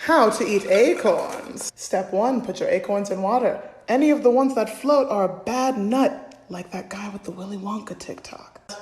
How to eat acorns. Step 1, put your acorns in water. Any of the ones that float are a bad nut, like that guy with the Willy Wonka TikTok.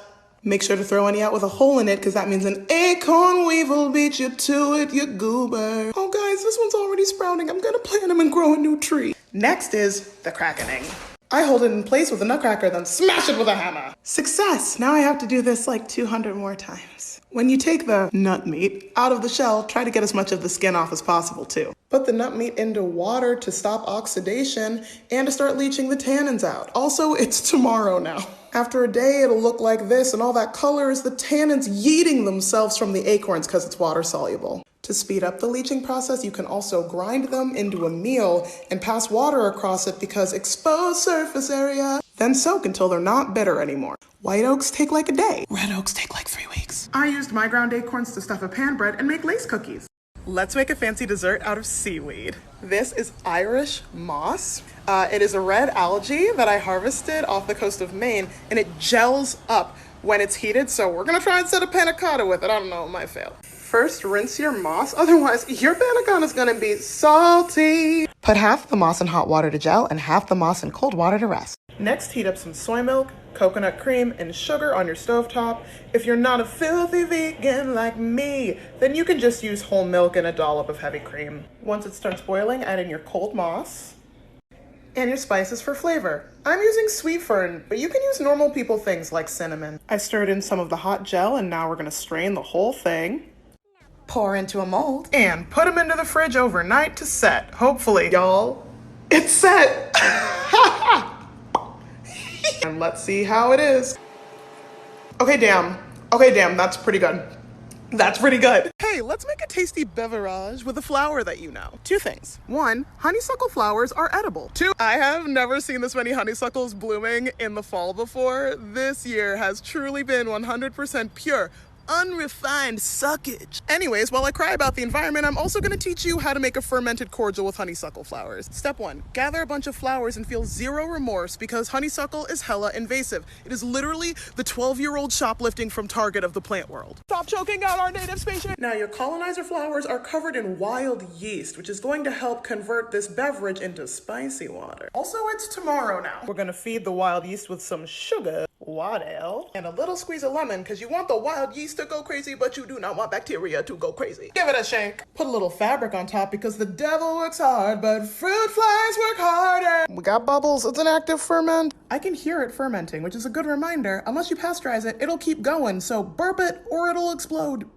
Make sure to throw any out with a hole in it, because that means an acorn weave will beat you to it, you goober. Oh guys, this one's already sprouting. I'm gonna plant him and grow a new tree. Next is the crackening. I hold it in place with a nutcracker, then smash it with a hammer. Success! Now I have to do this like 200 more times. When you take the nut meat out of the shell, try to get as much of the skin off as possible too. Put the nut meat into water to stop oxidation and to start leaching the tannins out. Also, it's tomorrow now. After a day, it'll look like this, and all that color is the tannins yeeting themselves from the acorns because it's water soluble. To speed up the leaching process, you can also grind them into a meal and pass water across it because exposed surface area. Then soak until they're not bitter anymore. White oaks take like a day. Red oaks take like 3 weeks. I used my ground acorns to stuff a pan bread and make lace cookies. Let's make a fancy dessert out of seaweed. This is Irish moss. It is a red algae that I harvested off the coast of Maine, and it gels up when it's heated, so we're gonna try and set a panna cotta with it. I don't know, it might fail. First, rinse your moss, otherwise your panna cotta is gonna be salty. Put half the moss in hot water to gel and half the moss in cold water to rest. Next, heat up some soy milk, coconut cream, and sugar on your stovetop. If you're not a filthy vegan like me, then you can just use whole milk and a dollop of heavy cream. Once it starts boiling, add in your cold moss and your spices for flavor. I'm using sweet fern, but you can use normal people things like cinnamon. I stirred in some of the hot gel, and now we're gonna strain the whole thing. Pour into a mold and put them into the fridge overnight to set. Hopefully, y'all, it's set. And let's see how it is. Okay, damn, that's pretty good. That's pretty good. Hey, let's make a tasty beverage with a flower that you know. 2 things. 1, honeysuckle flowers are edible. 2, I have never seen this many honeysuckles blooming in the fall before. This year has truly been 100% pure, unrefined suckage. Anyways, while I cry about the environment, I'm also gonna teach you how to make a fermented cordial with honeysuckle flowers. Step 1, gather a bunch of flowers and feel zero remorse because honeysuckle is hella invasive. It is literally the 12-year-old shoplifting from Target of the plant world. Stop choking out our native species. Now your colonizer flowers are covered in wild yeast, which is going to help convert this beverage into spicy water. Also, it's tomorrow now. We're gonna feed the wild yeast with some sugar, water, and a little squeeze of lemon because you want the wild yeast to go crazy, but you do not want bacteria to go crazy. Give it a shake. Put a little fabric on top because the devil works hard, but fruit flies work harder. We got bubbles. It's an active ferment. I can hear it fermenting, which is a good reminder. Unless you pasteurize it, it'll keep going, so burp it or it'll explode.